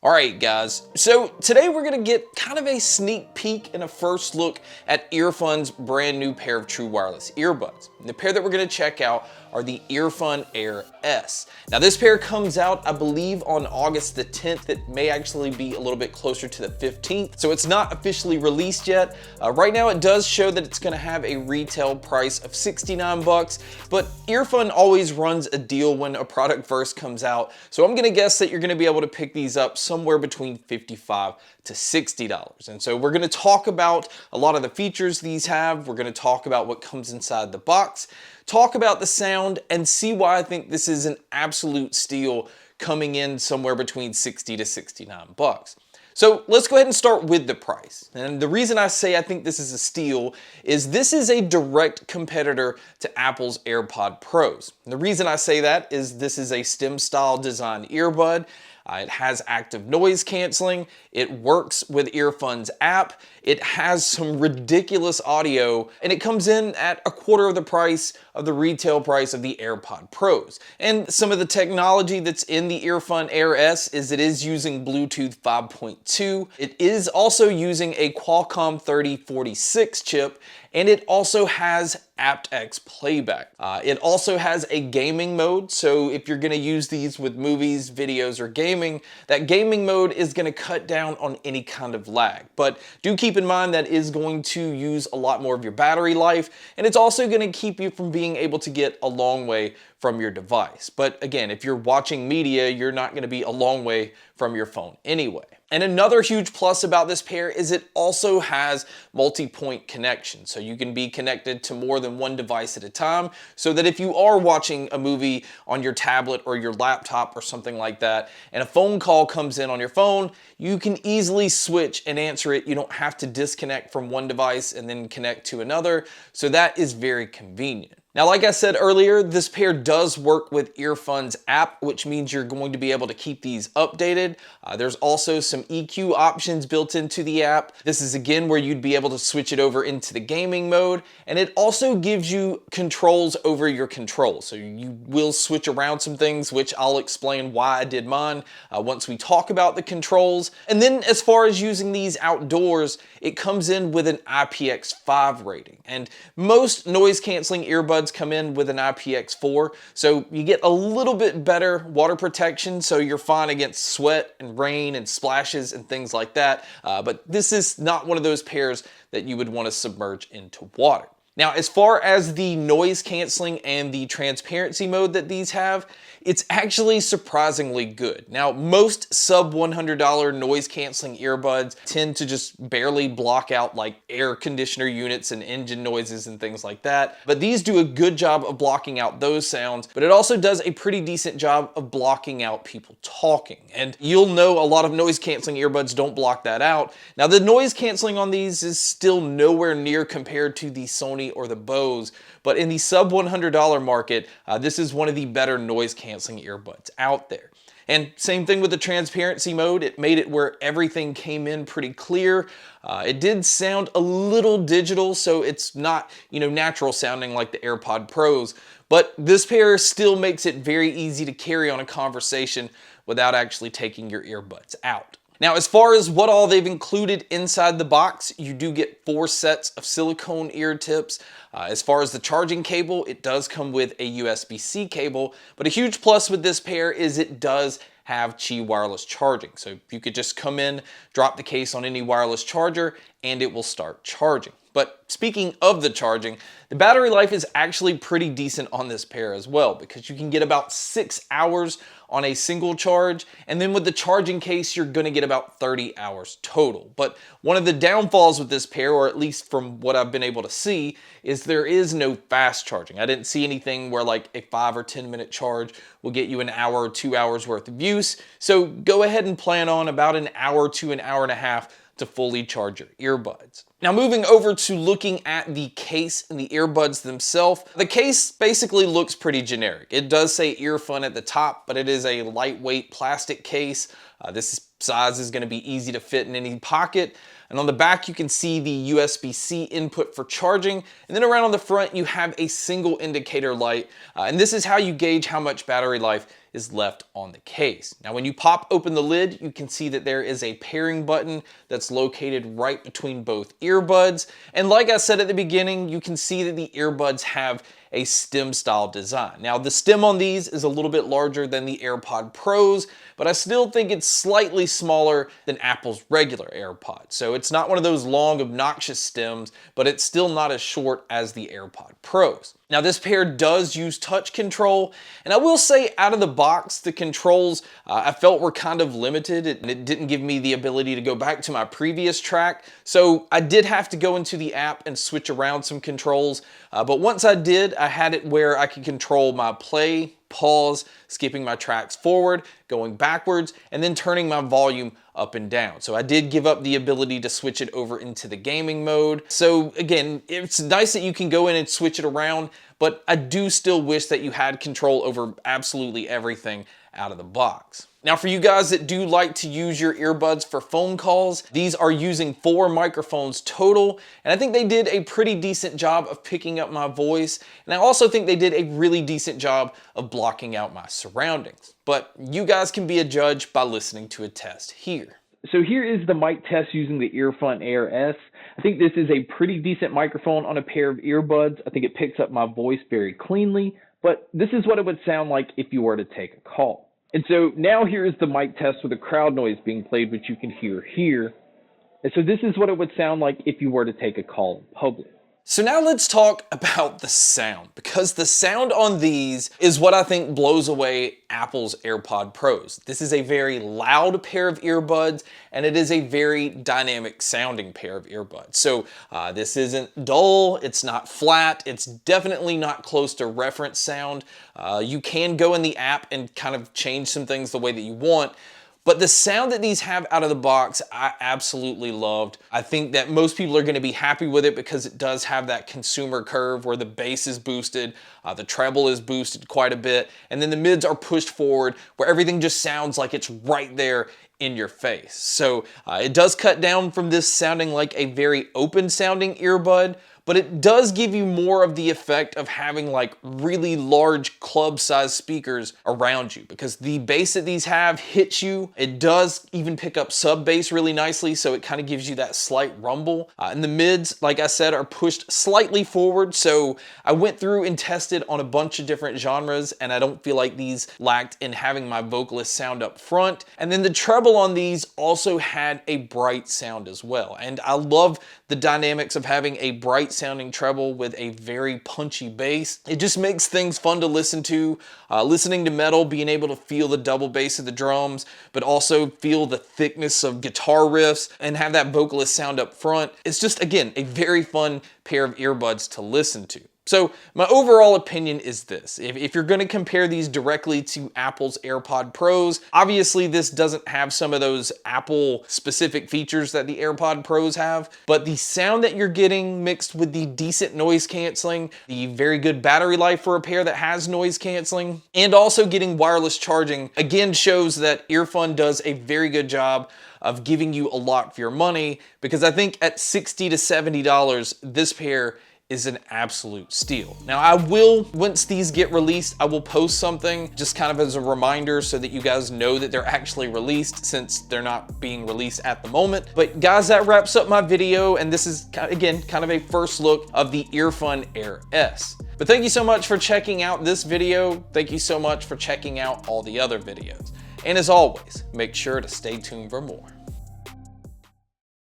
Alright guys, so today we're going to get kind of a sneak peek and a first look at EarFun's brand new pair of true wireless earbuds. And the pair that we're going to check out are the EarFun Air S. Now this pair comes out, I believe, on August the 10th. It may actually be a little bit closer to the 15th, so it's not officially released yet. Right now it does show that it's going to have a retail price of $69, but EarFun always runs a deal when a product first comes out, so I'm going to guess that you're going to be able to pick these up somewhere between $55 to $60. And so we're going to talk about a lot of the features these have. We're going to talk about what comes inside the box, talk about the sound, and see why I think this is an absolute steal, coming in somewhere between $60 to $69. So let's go ahead and start with the price. And the reason I say I think this is a steal is this is a direct competitor to Apple's AirPod Pros. And the reason I say that is this is a stem style design earbud. It has active noise canceling. It works with EarFun's app. It has some ridiculous audio, and it comes in at a quarter of the price of the retail price of the AirPod Pros. And some of the technology that's in the EarFun Air S is it is using Bluetooth 5.2. It is also using a Qualcomm 3046 chip, and it also has aptX playback. It also has a gaming mode, so if you're gonna use these with movies, videos, or gaming, that gaming mode is gonna cut down on any kind of lag. But do keep in mind that is going to use a lot more of your battery life, and it's also gonna keep you from being able to get a long way from your device. But again, if you're watching media, you're not gonna be a long way from your phone anyway. And another huge plus about this pair is it also has multi-point connection. So you can be connected to more than one device at a time, so that if you are watching a movie on your tablet or your laptop or something like that, and a phone call comes in on your phone, you can easily switch and answer it. You don't have to disconnect from one device and then connect to another. So that is very convenient. Now, like I said earlier, this pair does work with EarFun's app, which means you're going to be able to keep these updated. There's also some EQ options built into the app. This is again where you'd be able to switch it over into the gaming mode, and it also gives you controls over your controls. So you will switch around some things, which I'll explain why I did mine once we talk about the controls. And then as far as using these outdoors, it comes in with an IPX5 rating. And most noise canceling earbuds come in with an IPX4, so you get a little bit better water protection, so you're fine against sweat and rain and splashes and things like that. But this is not one of those pairs that you would want to submerge into water. Now, as far as the noise canceling and the transparency mode that these have, it's actually surprisingly good. Now, most sub $100 noise canceling earbuds tend to just barely block out like air conditioner units and engine noises and things like that. But these do a good job of blocking out those sounds, but it also does a pretty decent job of blocking out people talking. And you'll know a lot of noise canceling earbuds don't block that out. Now, the noise canceling on these is still nowhere near compared to the Sony or the Bose, but in the sub $100 market, this is one of the better noise canceling earbuds out there. And same thing with the transparency mode. It made it where everything came in pretty clear. It did sound a little digital, so it's not, natural sounding like the AirPod Pros, but this pair still makes it very easy to carry on a conversation without actually taking your earbuds out. Now, as far as what all they've included inside the box, you do get 4 sets of silicone ear tips. As far as the charging cable, it does come with a USB-C cable, but a huge plus with this pair is it does have Qi wireless charging. So you could just come in, drop the case on any wireless charger, and it will start charging. But speaking of the charging, the battery life is actually pretty decent on this pair as well, because you can get about 6 hours on a single charge, and then with the charging case, you're gonna get about 30 hours total. But one of the downfalls with this pair, or at least from what I've been able to see, is there is no fast charging. I didn't see anything where like a 5 or 10 minute charge will get you an hour or 2 hours worth of use. So go ahead and plan on about an hour to an hour and a half to fully charge your earbuds. Now, moving over to looking at the case and the earbuds themselves, the case basically looks pretty generic. It does say EarFun at the top, but it is a lightweight plastic case. This size is going to be easy to fit in any pocket. And on the back, you can see the USB-C input for charging. And then around on the front, you have a single indicator light. And this is how you gauge how much battery life is left on the case. Now, when you pop open the lid, you can see that there is a pairing button that's located right between both earbuds. And like I said at the beginning, you can see that the earbuds have a stem style design. Now, the stem on these is a little bit larger than the AirPod Pros, but I still think it's slightly smaller than Apple's regular AirPods. So it's not one of those long, obnoxious stems, but it's still not as short as the AirPod Pros. Now, this pair does use touch control, and I will say out of the box, the controls I felt were kind of limited, and it didn't give me the ability to go back to my previous track. So I did have to go into the app and switch around some controls, but once I did, I had it where I could control my play, pause, skipping my tracks forward, going backwards, and then turning my volume up and down. So I did give up the ability to switch it over into the gaming mode. So again, it's nice that you can go in and switch it around, but I do still wish that you had control over absolutely everything out of the box. Now, for you guys that do like to use your earbuds for phone calls, these are using 4 microphones total, and I think they did a pretty decent job of picking up my voice, and I also think they did a really decent job of blocking out my surroundings. But you guys can be a judge by listening to a test here. So here is the mic test using the EarFun Air S. I think this is a pretty decent microphone on a pair of earbuds. I think it picks up my voice very cleanly, but this is what it would sound like if you were to take a call. And so now here is the mic test with the crowd noise being played, which you can hear here. And so this is what it would sound like if you were to take a call in public. So now let's talk about the sound, because the sound on these is what I think blows away Apple's AirPod Pros. This is a very loud pair of earbuds, and it is a very dynamic sounding pair of earbuds. So this isn't dull, it's not flat, it's definitely not close to reference sound. You can go in the app and kind of change some things the way that you want, but the sound that these have out of the box, I absolutely loved. I think that most people are gonna be happy with it because it does have that consumer curve where the bass is boosted, the treble is boosted quite a bit, and then the mids are pushed forward where everything just sounds like it's right there in your face. So it does cut down from this sounding like a very open sounding earbud, but it does give you more of the effect of having like really large club size speakers around you, because the bass that these have hits you. It does even pick up sub bass really nicely, so it kind of gives you that slight rumble. And the mids, like I said, are pushed slightly forward. So I went through and tested on a bunch of different genres, and I don't feel like these lacked in having my vocalist sound up front. And then the treble on these also had a bright sound as well. And I love the dynamics of having a bright sounding treble with a very punchy bass. It just makes things fun to listen to. Listening to metal, being able to feel the double bass of the drums, but also feel the thickness of guitar riffs and have that vocalist sound up front. It's just, again, a very fun pair of earbuds to listen to. So my overall opinion is this: if you're going to compare these directly to Apple's AirPod Pros, obviously this doesn't have some of those Apple specific features that the AirPod Pros have, but the sound that you're getting mixed with the decent noise canceling, the very good battery life for a pair that has noise canceling, and also getting wireless charging, again shows that EarFun does a very good job of giving you a lot for your money, because I think at $60 to $70, this pair is an absolute steal. Now I will, once these get released, I will post something just kind of as a reminder so that you guys know that they're actually released, since they're not being released at the moment. But guys, that wraps up my video, and this is, again, kind of a first look of the EarFun Air S. But thank you so much for checking out this video. Thank you so much for checking out all the other videos. And as always, make sure to stay tuned for more.